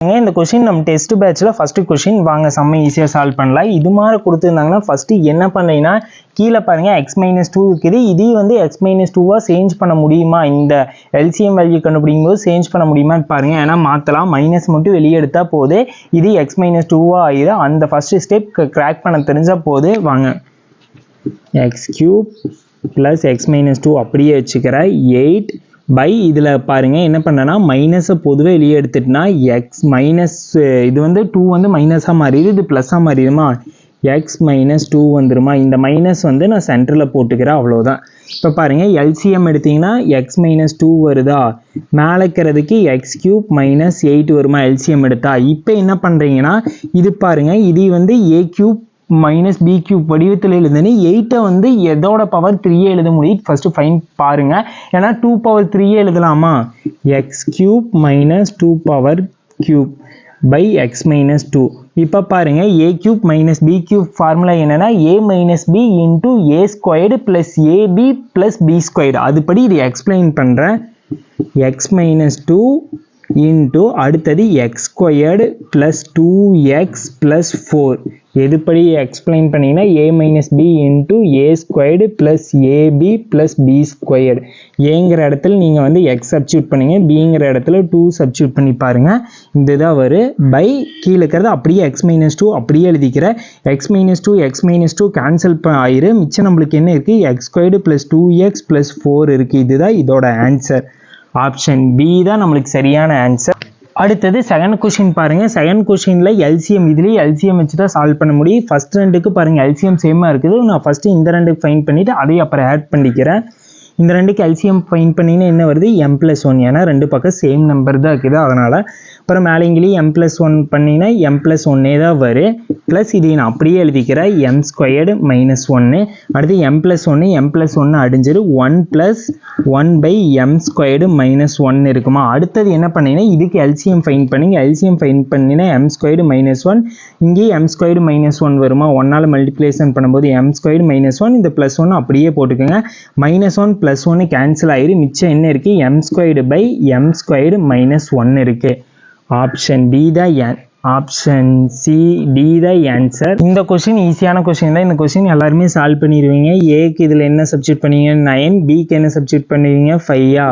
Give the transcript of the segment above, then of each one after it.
இந்த क्वेश्चन நம்ம test பேட்ச்ல first question வாங்க செம்ம ஈஸியா சால்வ் பண்ணலாம். இது மாதிரி கொடுத்திருந்தாங்கன்னா ஃபர்ஸ்ட் என்ன பண்ணீங்கன்னா கீழ பாருங்க x - 2 இருக்குது. இது வந்து x - 2வா சேஞ்ச் பண்ண முடியுமா? இந்த LCM வேல்யூ கண்டுபிடிக்கும்போது சேஞ்ச் பண்ண முடியுமான்னு பாருங்க. ஏன்னா மாத்தலாம், மைனஸ் மட்டும் வெளியே எடுத்தா போதே இது x - 2வா ஆயிடும். அந்த ஃபர்ஸ்ட் ஸ்டெப் கிராக் பண்ண தெரிஞ்சா போதே வாங்க. x³ plus x - 2 அப்படியே வச்சுக்கிற 8 by இதில் பாருங்க என்ன பண்ணனா மைனஸை பொதுவே வெளியே எடுத்துட்டுனா எக்ஸ் மைனஸ் இது வந்து 2 வந்து மைனஸாக மாறிடுது, இது ப்ளஸ்ஸாக மாறிடுமா, x - 2 வந்துருமா. இந்த மைனஸ் வந்து நான் சென்டரில் போட்டுக்கிறேன், அவ்வளோதான். இப்போ பாருங்க LCM எடுத்தீங்கன்னா x - 2 வருதா, மேலே இருக்கிறதுக்கு x³ - 8 வருமா LCM எடுத்தா. இப்போ என்ன பண்ணுறீங்கன்னா இது பாருங்க, இது வந்து a³ மைனஸ் b³ வடிவத்தில் எழுதுன்னு 8 வந்து எதோட பவர் 3 எழுத முடியும் ஃபர்ஸ்ட் ஃபைன் பாருங்க. ஏன்னா 2 பவர் 3 எழுதலாமா, x³ - 2 power cube by x - 2. இப்போ பாருங்க a³ - b³ ஃபார்முலா என்னன்னா a - b into a squared plus ab plus b squared. அதுபடி இது எக்ஸ்பிளைன் பண்றேன். x - 2 into அடுத்தது x squared plus 2x plus 4. எதுபடி explain பண்ணீங்கன்னா a - b into a squared plus ab plus b squared. ஏங்கிற இடத்துல நீங்கள் வந்து x சப்ஸ்டியூட் பண்ணீங்க, bங்கிற இடத்துல 2 சப்ஸ்டியூட் பண்ணி பாருங்க. இந்த இதாக வரும் பை கீழே இருக்கிறது அப்படியே x - 2 அப்படியே எழுதிக்கிற x - 2 x - 2 கேன்சல் ஆயிரு. மிச்சம் நம்மளுக்கு என்ன இருக்குது, x squared plus 2x plus 4 இருக்குது. இதுதான் இதோட ஆன்சர். ஆப்ஷன் பி தான் நம்மளுக்கு சரியான ஆன்சர். அடுத்தது செகண்ட் கொஸ்டின் பாருங்க. செகண்ட் கொஸ்டின்ல LCM, இதுலேயே LCM வச்சு தான் சால்வ் பண்ண முடியும். ஃபர்ஸ்ட் ரெண்டுக்கு பாருங்க LCM சேமாக இருக்குது. நான் ஃபர்ஸ்ட் இந்த ரெண்டுக்கு ஃபைன் பண்ணிவிட்டு அதையும் அப்புறம் ஆட் பண்ணிக்கிறேன். இந்த ரெண்டுக்கு LCM ஃபைன் பண்ணிங்கன்னா என்ன வருது, m+1. ஏன்னா ரெண்டு பக்கம் சேம் நம்பர் தான் இருக்குது, அதனால். அப்புறம் மேலேங்கிலேயும் m+1 பண்ணிங்கன்னா m+1 தான் வரும். ப்ளஸ் இதை நான் அப்படியே எழுதிக்கிறேன் m² - 1. அடுத்து m+1 அடிஞ்சிரு 1 + 1 by m² - 1 இருக்குமா. அடுத்தது என்ன பண்ணீங்கன்னா இதுக்கு LCM ஃபைன் பண்ணிங்க. LCM ஃபைன் பண்ணிங்கன்னா m² - 1, இங்கேயும் m² - 1 வருமா. 1ஆல் மல்டிப்ளேஷன் பண்ணும்போது m² - 1, இந்த +1 அப்படியே போட்டுக்கோங்க. -1 + 1 கேன்சல் ஆயிரு. மிச்சம் என்ன இருக்குது, m² by m² - 1 இருக்குது. ஆப்ஷன் டி தான் ஆப்ஷன் சி டி தான் ஆன்சர். இந்த கொஸ்டின் ஈஸியான கொஸ்டின் தான். இந்த கொஸ்டின் எல்லாருமே சால்வ் பண்ணிடுவீங்க. ஏக்கு இதில் என்ன சப்ஸ்டியூட் பண்ணுவீங்க 9, பிக்கு என்ன சப்ஸ்டியூட் பண்ணுவீங்க 5.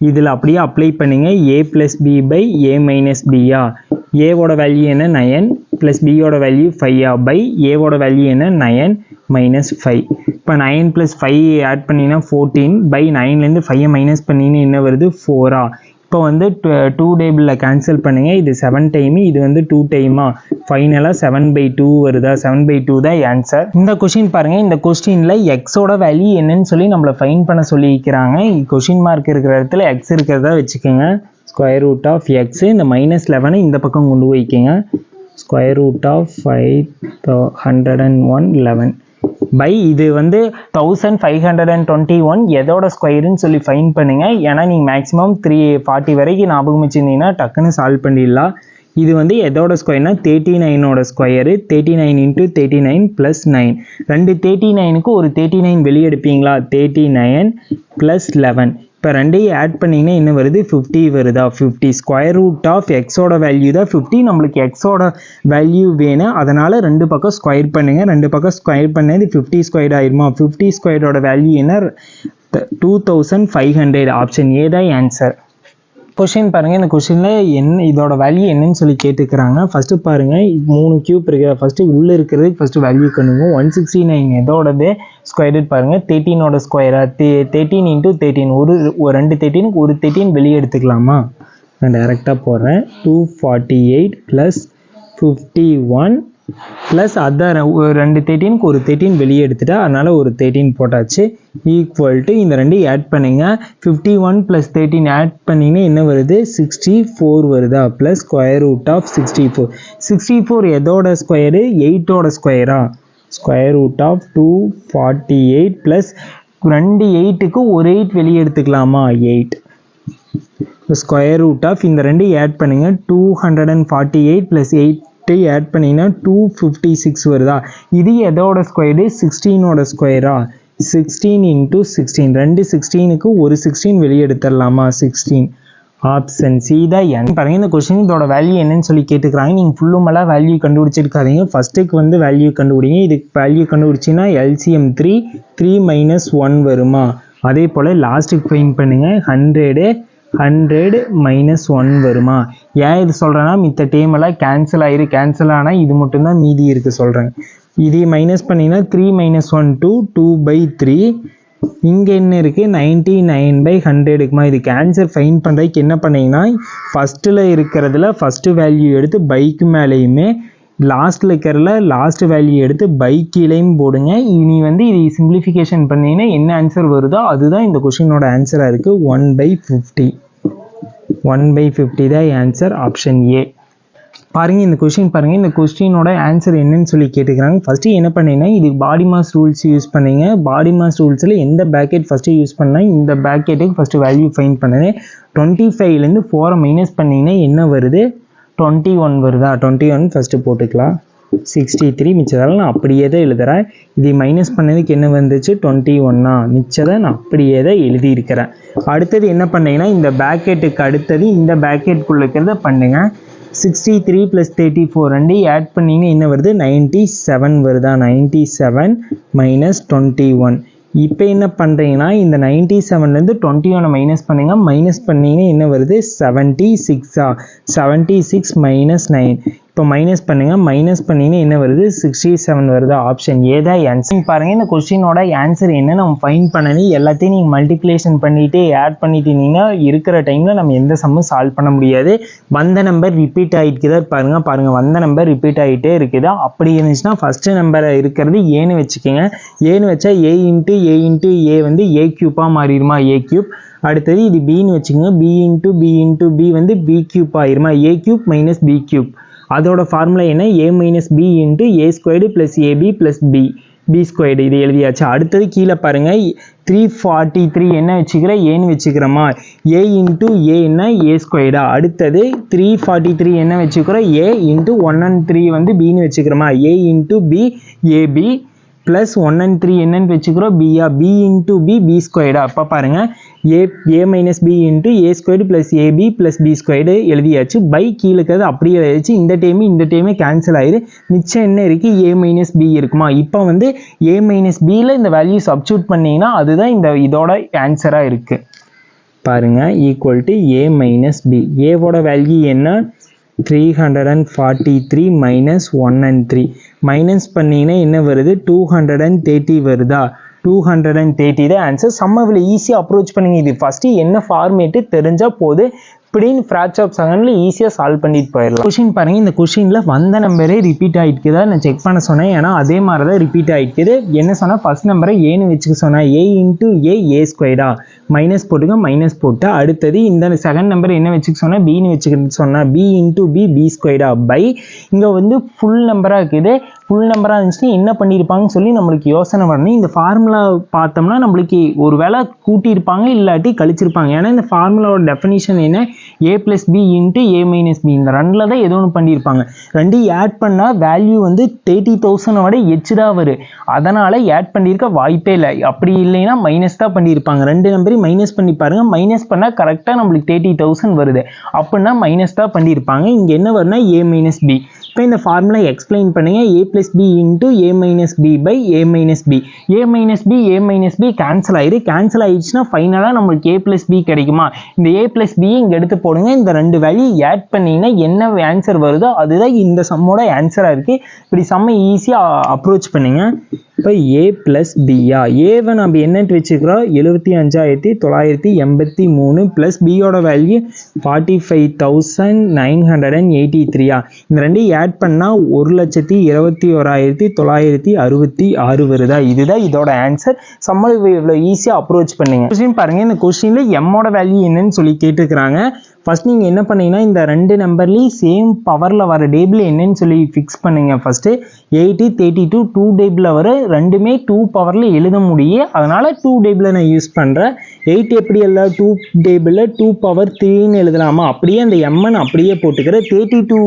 இதில் அப்படியே அப்ளை பண்ணுங்க a + b by a - b. ஏவோட வேல்யூ என்ன 9 + பியோட வேல்யூ 5 by ஏவோட வேல்யூ என்ன 9 - 5. இப்போ 9 + 5 ஆட் பண்ணிங்கன்னா 14 by 9லேருந்து 5 மைனஸ் பண்ணிங்கன்னா என்ன வருது 4. இப்போ வந்து 2 டேபிளில் கேன்சல் பண்ணுங்க. இது 7 டைமு, இது வந்து 2 டைமா, ஃபைனலாக 7/2 வருதா. 7/2 தான் ஆன்சர். இந்த கொஸ்டின் பாருங்க. இந்த கொஸ்டினில் எக்ஸோட வேல்யூ என்னன்னு சொல்லி நம்மளை ஃபைன் பண்ண சொல்லியிருக்கிறாங்க. கொஸ்டின் மார்க் இருக்கிற இடத்துல எக்ஸ் இருக்கிறதா வச்சுக்கோங்க. √(x). இந்த -11 இந்த பக்கம் கொண்டு போய்க்கோங்க. √50111 பை இது வந்து 1521 எதோட ஸ்கொயருன்னு சொல்லி ஃபைன் பண்ணுங்க. ஏன்னா நீங்கள் மேக்ஸிமம் 340 வரைக்கும் ஞாபகம் வச்சுருந்தீங்கன்னா டக்குன்னு சால்வ் பண்ணிடலாம். இது வந்து எதோட ஸ்கொயர்னா 39ஓட ஸ்கொயரு. 39 × 39 + 9. ரெண்டு 39க்கு ஒரு 39 வெளியே எடுப்பீங்களா, 39 + 11. இப்போ ரெண்டையும் ஆட் பண்ணிங்கன்னா என்ன வருது 50 வருதா. 50 √(x)ஓட வேல்யூ தான் 50. நம்மளுக்கு எக்ஸோட வேல்யூ வேணும், அதனால் ரெண்டு பக்கம் ஸ்கொயர் பண்ணுங்கள். ரெண்டு பக்கம் ஸ்கொயர் பண்ணது 50² ஆயிருமா. 50² வேல்யூ என்ன 2500. ஆப்ஷன் ஏ தான் ஆன்சர். கொஸ்டின் பாருங்கள். இந்த கொஸ்டினில் என்ன இதோட வேல்யூ என்னன்னு சொல்லி கேட்டுக்கிறாங்க. ஃபஸ்ட்டு பாருங்கள் 3 கியூப் இருக்குது. ஃபஸ்ட்டு உள்ளே இருக்கிறது ஃபஸ்ட்டு வேல்யூ பண்ணுவோம். 169 எதோடது ஸ்கொயர்டு பாருங்கள் 13ஓட ஸ்கொயரா. 13 × 13 ஒரு 2 13க்கு ஒரு 13 வெளியே எடுத்துக்கலாமா. நான் டைரெக்டாக போடுறேன். 248 + 51 ப்ளஸ் அதான் 2 13க்கு ஒரு 13 வெளியே எடுத்துட்டா, அதனால் ஒரு 13 போட்டாச்சு. ஈக்குவல் டு இந்த ரெண்டையும் ஆட் பண்ணுங்க. 51 + 13 ஆட் பண்ணிங்கன்னா என்ன வருது 64 வருதா. ப்ளஸ் √64. 64 எதோட ஸ்கொயரு 8ஓட ஸ்கொயரா. √248 ப்ளஸ் 2 8க்கு ஒரு 8 வெளியே எடுத்துக்கலாமா 8. √, இந்த ரெண்டையும் ஆட் பண்ணுங்க. 248 + 8 ஆட் பண்ணிங்கன்னா 256 வருதா. இது எதோட ஸ்கொயரு 16ஓட ஸ்கொயரா. 16 × 16 2 16க்கு ஒரு 16 வெளியே எடுத்துடலாமா 16. ஆப்ஷன் சி தான் n. பாருங்க இந்த கொஸ்டின் இதோட வேல்யூ என்னன்னு சொல்லி கேட்டுக்கிறாங்க. நீங்கள் ஃபுல்லுமெல்லாம் வேல்யூ கண்டுபிடிச்சிருக்காதீங்க. ஃபஸ்ட்டுக்கு வந்து வேல்யூ கண்டுபிடிங்க. இதுக்கு வேல்யூ கண்டுபிடிச்சின்னா எல்சிஎம் 3 மைனஸ் 1 வருமா? அதே போல் லாஸ்ட்டுக்கு ஃபைண்ட் பண்ணுங்கள். 100 மைனஸ் 1 வருமா? ஏன் இது சொல்கிறேன்னா மித்த டேமெல்லாம் கேன்சல் ஆனால் இது மட்டும்தான் மீதி இருக்குது சொல்கிறேன். இது மைனஸ் பண்ணிங்கன்னா 3 மைனஸ் 1 2/3. இங்கே என்ன இருக்குது 99/100க்குமா? இதுக்கு ஆன்சர் ஃபைன் பண்ணுறதுக்கு என்ன பண்ணிங்கன்னா ஃபஸ்ட்டில் இருக்கிறதுல ஃபஸ்ட்டு வேல்யூ எடுத்து பைக்கு மேலேயுமே லாஸ்ட்டில் இருக்கிறதுல லாஸ்ட் வேல்யூ எடுத்து கீழேயும் போடுங்க. இனி வந்து இது சிம்பிளிஃபிகேஷன் பண்ணிங்கன்னா என்ன ஆன்சர் வருதோ அதுதான் இந்த கொஷினோட ஆன்சராக இருக்குது. 1/50 தான் ஆன்சர் ஆப்ஷன் ஏ. பாருங்கள் இந்த கொஸ்டினோட ஆன்சர் என்னன்னு சொல்லி கேட்டுக்கிறாங்க. ஃபஸ்ட்டு என்ன பண்ணீங்கன்னா இது பாடி மாஸ் ரூல்ஸ் யூஸ் பண்ணீங்க. பாடி மாஸ் ரூல்ஸில் எந்த பேக்கெட் ஃபஸ்ட்டு யூஸ் பண்ணால் இந்த பேக்கெட்டுக்கு ஃபஸ்ட்டு வேல்யூ ஃபைண்ட் பண்ணுது. 25லேருந்து 4 மைனஸ் பண்ணிங்கன்னா என்ன வருது? 21 வருதா? 21 ஃபஸ்ட்டு போட்டுக்கலாம். 63 மிச்சதால் நான் அப்படியே தான் எழுதுகிறேன். இது மைனஸ் பண்ணதுக்கு என்ன வந்துச்சு? 21 மிச்சதை நான் அப்படியே தான் எழுதியிருக்கிறேன். அடுத்தது என்ன பண்ணீங்கன்னா இந்த பேக்கெட்டுக்கு அடுத்தது இந்த பேக்கெட்டுக்குள்ளே இருக்கிறத பண்ணுங்க. 63 + 34 ரெண்டையும் ஆட் பண்ணிங்கன்னா என்ன வருது? 97 வருதா? 97 மைனஸ் 21. இப்போ என்ன பண்ணுறீங்கன்னா இந்த 97லேருந்து 21 மைனஸ் பண்ணுங்க. மைனஸ் பண்ணிங்கன்னா என்ன வருது? 76 76 மைனஸ் 9. இப்போ மைனஸ் பண்ணுங்க. மைனஸ் பண்ணிங்கன்னா என்ன வருது? 67 வருது. ஆப்ஷன் ஏ தான் ஆன்சர். பாருங்கள் இந்த கொஸ்டினோட ஆன்சர் என்ன நம்ம ஃபைண்ட் பண்ணணும். எல்லாத்தையும் நீங்கள் மல்டிப்ளிகேஷன் பண்ணிவிட்டு ஆட் பண்ணிட்டீங்கன்னா இருக்கிற டைமில் நம்ம எந்த சம்மும் சால்வ் பண்ண முடியாது. வந்த நம்பர் ரிப்பீட் ஆகிட்டு தான் பாருங்கள் வந்த நம்பர் ரிப்பீட் ஆகிட்டே இருக்குது. அப்படி இருந்துச்சுன்னா ஃபஸ்ட்டு நம்பர் இருக்கிறது ஏன்னு வச்சுக்கோங்க. ஏன்னு வச்சா ஏ இன்ட்டு ஏ வந்து ஏ க்யூப்பாக மாறிடுமா? ஏ க்யூப். அடுத்தது இது பின்னு வச்சுக்கோங்க. பி வந்து பி க்யூப் ஆயிருமா? A cube minus B cube. அதோட ஃபார்முலா என்ன? a minus B into A squared plus AB plus B squared. இது எழுதியாச்சு. அடுத்தது கீழே பாருங்கள் 343 என்ன வச்சுக்கிறேன்? ஏன்னு வச்சுக்கிறோமா? ஏ இன்ட்டு ஏன்னா ஏ ஸ்கொயர்டா. அடுத்தது 343 என்ன வச்சுக்கிறோம்? ஏ இன்ட்டு 1 and 3 வந்து பின்னு வச்சுக்கிறோமா? A into B AB plus 1 and 3 என்னன்னு வச்சுக்கிறோம்? பியா. பி இன்ட்டு பி ஸ்கொயர்டா. அப்போ பாருங்கள் A minus B into A squared plus AB plus B squared எழுதியாச்சு. கீழே இருக்கிறது அப்படியே எழுதியாச்சு. இந்த டைமே கேன்சல் ஆயிரு. மிச்சம் என்ன இருக்குது? ஏ மைனஸ் பி இருக்குமா? இப்போ வந்து ஏ மைனஸ் பியில் இந்த வேல்யூ சப்ஸ்டியூட் பண்ணிங்கன்னா அதுதான் இதோட ஆன்சராக இருக்குது. பாருங்கள் equal to A minus B. ஏவோட வேல்யூ என்ன? 343 மைனஸ் 1 and 3 மைனஸ் பண்ணிங்கன்னா என்ன வருது? 230 வருதா? 230 தான் ஆன்சர். சம்ம ஈஸியாக அப்ரோச் பண்ணுங்க. இது ஃபஸ்ட்டு என்ன ஃபார்மேட்டு தெரிஞ்சால் போது இப்படின்னு ஃப்ராக்சர் ஆஃப் செகண்டில் ஈஸியாக சால்வ் பண்ணிட்டு போயிடலாம். கொஷின் பாருங்கள். இந்த கொஷினில் வந்த நம்பரே ரிப்பீட் ஆகிட்டுக்குதா நான் செக் பண்ண சொன்னேன். ஏன்னா அதே மாதிரி தான் ரிப்பீட் ஆகிட்டுக்குது. என்ன சொன்னால் ஃபஸ்ட் நம்பரை ஏன்னு வச்சுக்க சொன்னேன். A into A ஸ்கொயர்டா. மைனஸ் போட்டுங்க. மைனஸ் போட்டு அடுத்தது இந்த செகண்ட் நம்பர் என்ன வச்சுக்க சொன்னால்? பின்னு வச்சுக்கிட்டு சொன்னால் பி இன்ட்டு பி ஸ்கொயர்டா இங்கே வந்து ஃபுல் நம்பராக இருக்குது. ஃபுல் நம்பராக இருந்துச்சுன்னா என்ன பண்ணியிருப்பாங்கன்னு சொல்லி நம்மளுக்கு யோசனை வரணும். இந்த ஃபார்முலா பார்த்தோம்னா நம்மளுக்கு ஒரு வேளை கூட்டியிருப்பாங்க இல்லாட்டி கழிச்சிருப்பாங்க. ஏன்னா இந்த ஃபார்முலாவோட டெஃபினிஷன் என்ன? ஏ plus B into A minus B. இந்த ரெண்டில் தான் ஏதோ ஒன்று பண்ணியிருப்பாங்க. ரெண்டையும் ஆட் பண்ணால் வேல்யூ வந்து 30,000 விட தான் வரும். அதனால் ஆட் பண்ணியிருக்க வாய்ப்பே இல்லை. அப்படி இல்லைன்னா மைனஸ் தான் பண்ணியிருப்பாங்க. ரெண்டு நம்பரையும் மைனஸ் பண்ணி பாருங்கள். மைனஸ் பண்ணால் கரெக்டாக நம்மளுக்கு 30,000 வருது. அப்படின்னா மைனஸ் தான் பண்ணியிருப்பாங்க. இங்கே என்ன வரும்னா ஏ மைனஸ் பி. இப்போ இந்த ஃபார்முலா எக்ஸ்பிளைன் பண்ணுங்க. A plus B into A minus B by A minus B. A minus B cancel ஆயிடுச்சுன்னா ஃபைனலாக நம்மளுக்கு ஏ ப்ளஸ் பி கிடைக்குமா? இந்த ஏ ப்ளஸ் பி இங்கே எடுத்து போடுங்க. இந்த ரெண்டு வேல்யூ ஆட் பண்ணிங்கன்னா என்ன ஆன்சர் வருதோ அதுதான் இந்த சம்மோட ஆன்சராக இருக்குது. இப்படி சம்மை ஈஸியாக அப்ரோச் பண்ணுங்க. இப்போ ஏ ப்ளஸ் பியா. ஏவை நம்ம என்னட்டு வச்சுக்கிறோம்? 75,983 ப்ளஸ் பியோட வேல்யூ 45,983. இந்த ரெண்டையும் ஆட் பண்ணால் 1,21,966 வருதா? இதுதான் இதோட ஆன்சர். சம்ம இவ்வளோ ஈஸியாக அப்ரோச் பண்ணுங்க. கொஸ்டின் பாருங்கள். இந்த கொஸ்டினில் எம்மோட வேல்யூ என்னன்னு சொல்லி கேட்டுக்கிறாங்க. ஃபஸ்ட் நீங்கள் என்ன பண்ணீங்கன்னா இந்த ரெண்டு நம்பர்லேயும் சேம் பவரில் வர டேபிள் என்னன்னு சொல்லி ஃபிக்ஸ் பண்ணுங்கள். ஃபஸ்ட்டு 80 32 2 டேபிளில் வர ரெண்டுமே 2 பவரில் எழுத முடியும். அதனால் 2 டேபிளை நான் யூஸ் பண்ணுறேன். 8 எப்படி எழுதலாம்? 2 டேபிளில் 2 பவர் 3ன்னு எழுதலாமா? அப்படியே அந்த எம்என் அப்படியே போட்டுக்கிறேன். 32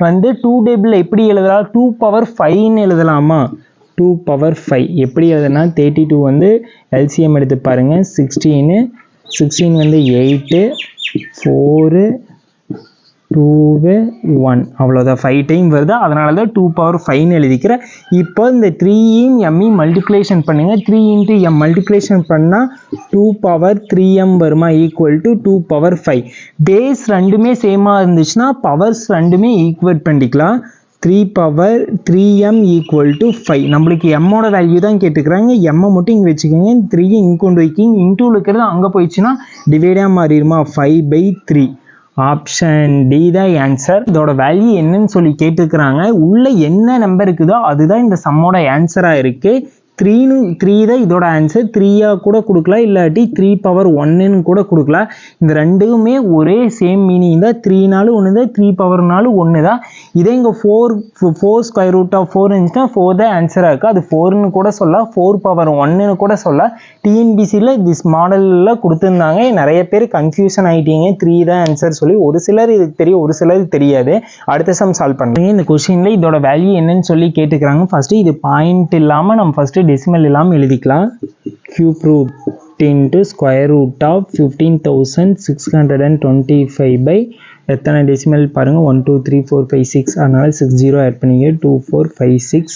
வந்து 2 டேபிளில் எப்படி எழுதலாம்? 2 பவர் 5ன்னு எழுதலாமா? 2 பவர் 5 எப்படி எழுதுனா? 32 வந்து எல்சிஎம் எடுத்து பாருங்கள். 16 வந்து 8 4 2 1 அவ்வளோதான் 5 டைம் வருது, அதனால தான் 2 பவர் 5ன்னு எழுதிக்கிறேன். இப்போ இந்த 3யும் எம்மையும் மல்டிப்ளிகேஷன் பண்ணுங்க. 3 இன்ட்டு எம் மல்டிப்ளிகேஷன் பண்ணால் 2 பவர் 3m வருமா, ஈக்குவல் டு 2 பவர் 5. பேஸ் ரெண்டுமே சேமாக இருந்துச்சுன்னா பவர்ஸ் ரெண்டுமே ஈக்குவேட் பண்ணிக்கலாம். 3 பவர் 3m ஈக்குவல் டு 5. நம்மளுக்கு எம்மோட வேல்யூ தான் கேட்டுக்கிறாங்க. எம்மை மட்டும் இங்கே வச்சுக்கோங்க, 3 இங்கே கொண்டு வைக்கிங்க. இன்டூவில் இருக்கிறது அங்கே போயிடுச்சுன்னா டிவைடாக மாறிடுமா, 5/3. ஆப்ஷன் டி தான் ஆன்சர். இதோட வேல்யூ என்னன்னு சொல்லி கேட்டுக்கிறாங்க. உள்ள என்ன நம்பர் இருக்குதோ அதுதான் இந்த சம்மோட ஆன்சராக இருக்குது. 3 தான் இதோட ஆன்சர். 3யாக கூட கொடுக்கலாம், இல்லாட்டி 3 பவர் 1ன்னு கூட கொடுக்கலாம். இந்த ரெண்டுமே ஒரே சேம் மீனிங் தான். 3நாலும் ஒன்று தான், 3 பவர்னாலும் ஒன்று தான். இதே இங்கே 4 ஸ்கொயர் ரூட் ஆஃப் 4 இருந்துச்சுன்னா 4 தான் ஆன்சராக இருக்குது. அது 4ன்னு கூட சொல்லலாம், 4 பவர் 1ன்னு கூட சொல்லலாம். டிஎன்பிசியில் திஸ் மாடலில் கொடுத்துருந்தாங்க. நிறைய பேர் கன்ஃபியூஷன் ஆகிட்டீங்க, 3 தான் ஆன்சர் சொல்லி. ஒரு சிலர் இதுக்கு தெரியும், ஒரு சிலருக்கு தெரியாது. அடுத்த சம் சால்வ் பண்ணுறீங்க. இந்த கொஸ்டினில் இதோட வேல்யூ என்னன்னு சொல்லி கேட்டுக்கிறாங்க. ஃபஸ்ட்டு இது பாயிண்ட் இல்லாமல் நம்ம ஃபஸ்ட்டு டெசிமல் இல்லாமல் எழுதிக்கலாம். Cube root into square root of 15,625 by எத்தனை டெசிமல் பாருங்கள், 1 2 3 4 5 6, அதனால் 6 0 ஆட் பண்ணிங்க, 2 4 5 6.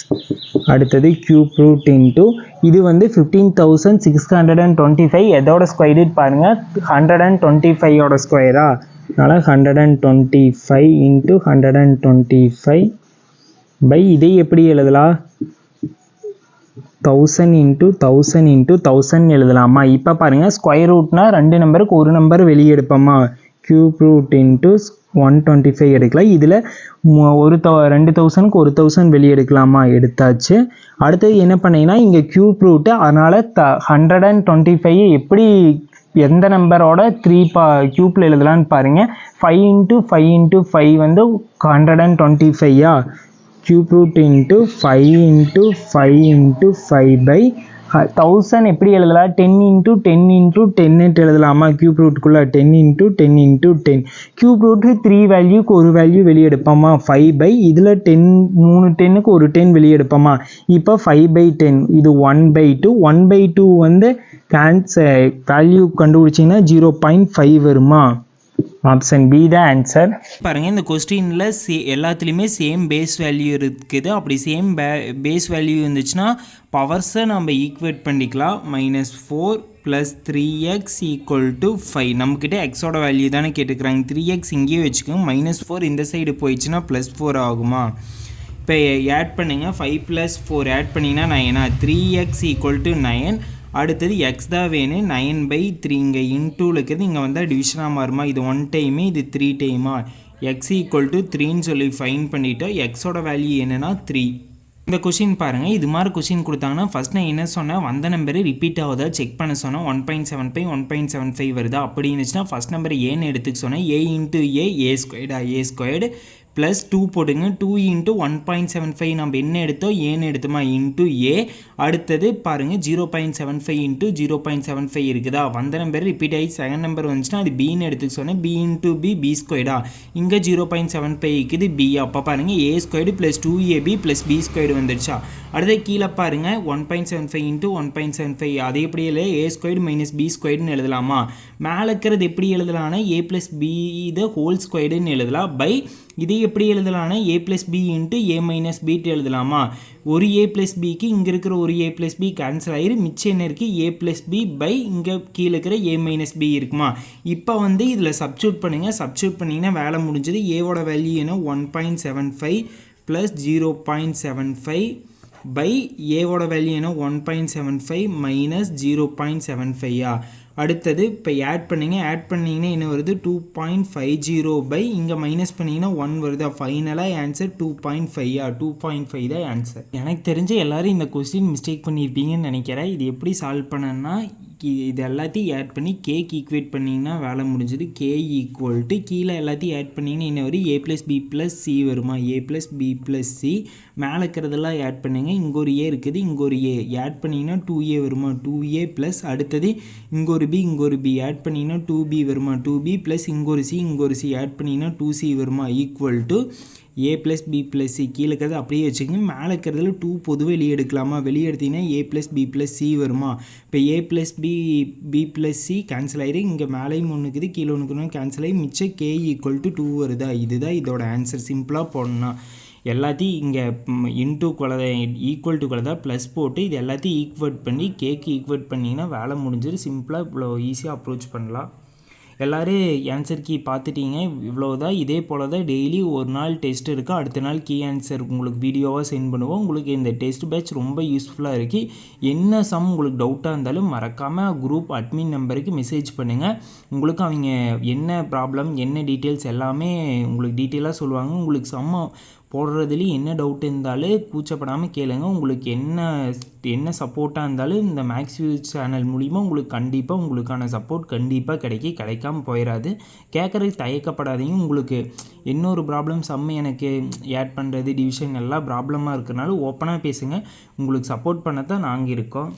அடுத்தது கியூப் ரூட் இன்ட்டு இது வந்து 15,625 எதோட ஸ்கொயர் ரூட் பாருங்கள், 125ஓட ஸ்கொயரா, அதனால் 125 இன்ட்டு 125 பை இதை எப்படி எழுதலாம், 1000 இன்ட்டு 1000 இன்ட்டு 1000 எழுதலாமா. இப்போ பாருங்கள், ஸ்கொயர் ரூட்னா ரெண்டு நம்பருக்கு ஒரு நம்பர் வெளியே எடுப்போமா. கியூப் ரூட் இன்ட்டு 125 எடுக்கலாம். இதில் 2000க்கு 1000 வெளியே எடுக்கலாமா, எடுத்தாச்சு. அடுத்தது என்ன பண்ணிங்கன்னா இங்கே கியூப் ரூட்டு, அதனால் 125 எப்படி எந்த நம்பரோட 3 கியூப்பில் எழுதலான்னு பாருங்கள். 5 இன்ட்டு 5 இன்ட்டு 5 வந்து 125யா, cube root into 5 into 5 into 5 by 1000 எப்படி எழுதலாம், 10 இன்ட்டு 10 இன்ட்டு 10 எழுதலாமா. கியூப் ரூட்டுக்குள்ளே 10 இன்ட்டு 10 இன்ட்டு 10. கியூப் ரூட்டு 3 வேல்யூக்கு ஒரு வேல்யூ வெளியே எடுப்போமா, 5 பை இதில் 10 3 10க்கு ஒரு 10 வெளியே எடுப்போமா. இப்போ 5/10 இது 1/2. 1/2 வந்து வேல்யூ கண்டுபிடிச்சிங்கன்னா 0.5 வருமா. ஆப்ஷன் பி தான் ஆன்சர். பாருங்கள், இந்த கொஸ்டினில் எல்லாத்துலேயுமே சேம் பேஸ் வேல்யூ இருக்குது. அப்படி சேம் பேஸ் வேல்யூ இருந்துச்சுன்னா பவர்ஸை நம்ம ஈக்குவேட் பண்ணிக்கலாம். -4 + 3x = 5. நம்மக்கிட்ட எக்ஸோட வேல்யூ தானே கேட்டுக்கிறாங்க. 3x இங்கேயே வச்சுக்கோங்க, -4 இந்த சைடு போயிடுச்சுன்னா +4 ஆகுமா. இப்போ ஆட் பண்ணுங்கள், 5 + 4 ஆட் பண்ணிங்கன்னா 9, 3x = 9. அடுத்தது எக்ஸ் தான் வேணும், 9/3. இங்கே இன்டூவில் இருக்குது, இங்கே வந்தால் டிவிஷனாக மாறுமா. இது 1 டைமு, இது 3 டைமா. எக்ஸ் = 3ன்னு சொல்லி ஃபைன் பண்ணிவிட்டோம். எக்ஸோட வேல்யூ என்னென்னா 3. இந்த கொஷின் பாருங்கள், இது மாதிரி கொஷின் கொடுத்தாங்கன்னா ஃபஸ்ட் நான் என்ன சொன்னேன், வந்த நம்பரு ரிப்பீட் ஆகுதா செக் பண்ண சொன்னேன். 1.75 1.75 வருதா. அப்படி இருந்துச்சுன்னா ஃபஸ்ட் நம்பர் ஏன்னு எடுத்துக்க சொன்னேன். a into a ஸ்கொயர்டா, a squared plus 2 போடுங்க. 2 இன்ட்டு 1.75 நம்ம என்ன எடுத்தோம், ஏன்னு எடுத்தோமா, இன்ட்டு ஏ. அடுத்தது பாருங்கள், 0.75 இன்ட்டு 0.75 இருக்குதா. வந்த நம்பர் ரிப்பீட் ஆகி செகண்ட் நம்பர் வந்துச்சுன்னா அது பின்னு எடுத்துக்க சொன்னேன். b இன்ட்டு b ஸ்கொயர்டா, இங்கே 0.75 இருக்குது b. அப்போ பாருங்கள், a squared plus 2ab plus b squared வந்துடுச்சா. அடுத்த கீழே பாருங்கள், 1.75 இன்ட்டு 1.75 அதே எப்படி இல்லை, a ஸ்கொயர்டு மைனஸ் b ஸ்கொயர்டுன்னு எழுதலாமா. மேலே இருக்கிறது எப்படி எழுதலாம்னா a plus b the whole ஸ்கொயர்டுன்னு எழுதலாம். பை இதை எப்படி எழுதலாம்னா a plus b into a minus b எழுதலாமா. ஒரு a ப்ளஸ் பிக்கு இங்கே இருக்கிற ஒரு a ப்ளஸ் பி கேன்சல் ஆகிரு, மிச்சம் என்ன இருக்குது, a ப்ளஸ் பி பை இங்கே கீழே இருக்கிற a மைனஸ் b இருக்குமா. இப்போ வந்து இதில் சப்ஸ்டியூட் பண்ணுங்கள். சப்ஸ்டியூட் பண்ணிங்கன்னா வேலை முடிஞ்சது. ஏவோட வேல்யூ என்ன, 1.75 ப்ளஸ் 0.75 பை ஏவோட வேல்யூ என்ன, 1.75 மைனஸ் 0.75யா. அடுத்தது இப்போ ஆட் பண்ணிங்கன்னா என்ன வருது, 2.50 பை இங்கே மைனஸ் பண்ணிங்கன்னா 1 வருதா. ஃபைனலாக ஆன்சர் 2.5யா, 2.5 தான் ஆன்சர். எனக்கு தெரிஞ்ச எல்லோரும் இந்த கொஸ்டின் மிஸ்டேக் பண்ணியிருப்பீங்கன்னு நினைக்கிறேன். இது எப்படி சால்வ் பண்ணேன்னா, இது எல்லாத்தையும் ஆட் பண்ணி கேக்கு ஈக்குவேட் பண்ணிங்கன்னா வேலை முடிஞ்சது. கே ஈக்குவல்ட்டு கீழே எல்லாத்தையும் ஆட் பண்ணிங்கன்னா என்ன வரும், a plus B plus C வருமா. a plus B plus C மேலே இருக்கிறதெல்லாம் ஆட் பண்ணுங்க. இங்கே ஒரு ஏ இருக்குது, இங்கே ஒரு ஏ ஆட் பண்ணிங்கன்னா 2a வருமா. 2a ப்ளஸ் அடுத்தது இங்கே ஒரு பி ஆட் பண்ணிங்கன்னா 2b வருமா. 2b ப்ளஸ் இங்கே ஒரு சி ஆட் பண்ணிங்கன்னா 2c வருமா. Equal to A plus B plus C கீழே இருக்கிறது அப்படியே வச்சுக்கோங்க. மேலே இருக்கிறதுல 2 பொதுவாக வெளியே எடுக்கலாமா? வெளியே எடுத்திங்கன்னா A plus B plus C வருமா? இப்போ A plus B plus C cancel ஆகிடு. இங்கே மேலேயும் ஒன்று இருக்குது, கீழே ஒன்று கேன்சல் ஆகி மிச்சம் கே ஈக்குவல் டு 2 வருதா? இதுதான் இதோட ஆன்சர். சிம்பிளாக போடணும். எல்லாத்தையும் இங்கே இன்டூ கொலதை ஈக்குவல் டு கொலதை ப்ளஸ் போட்டு இது எல்லாத்தையும் ஈக்குவேட் பண்ணி கேக்கு ஈக்குவேட் பண்ணிங்கன்னா வேலை முடிஞ்சிடும். சிம்பிளாக இவ்வளோ ஈஸியாக அப்ரோச் பண்ணலாம். எல்லோரும் ஆன்சர் கீ பார்த்துட்டீங்க. இவ்வளோதான். இதே போல் தான் டெய்லி ஒரு நாள் டெஸ்ட் இருக்குது. அடுத்த நாள் கீ ஆன்சர் உங்களுக்கு வீடியோவாக சென்ட் பண்ணுவோம். உங்களுக்கு இந்த டெஸ்ட் பேட்ச் ரொம்ப யூஸ்ஃபுல்லாக இருக்குது. என்ன சம் உங்களுக்கு டவுட்டாக இருந்தாலும் மறக்காமல் குரூப் அட்மின் நம்பருக்கு மெசேஜ் பண்ணுங்கள். உங்களுக்கு அவங்க என்ன ப்ராப்ளம் என்ன டீட்டெயில்ஸ் எல்லாமே உங்களுக்கு டீட்டெயிலாக சொல்லுவாங்க. உங்களுக்கு சம்ம போடுறதுலேயும் என்ன டவுட் இருந்தாலும் கூச்சப்படாமல் கேளுங்க. உங்களுக்கு என்ன சப்போர்ட்டாக இருந்தாலும் இந்த மேக்ஸ் வியூஸ் சேனல் மூலிமா உங்களுக்கு கண்டிப்பாக உங்களுக்கான சப்போர்ட் கண்டிப்பாக கிடைக்காம போயிடாது. கேட்குறதுக்கு தயக்கப்படாதீங்க. உங்களுக்கு இன்னொரு ப்ராப்ளம் எனக்கு ஆட் பண்ணுறது டிவிஷன் எல்லாம் ப்ராப்ளமாக இருக்கிறனால ஓப்பனாக பேசுங்க. உங்களுக்கு சப்போர்ட் பண்ண தான் நாங்கள் இருக்கோம்.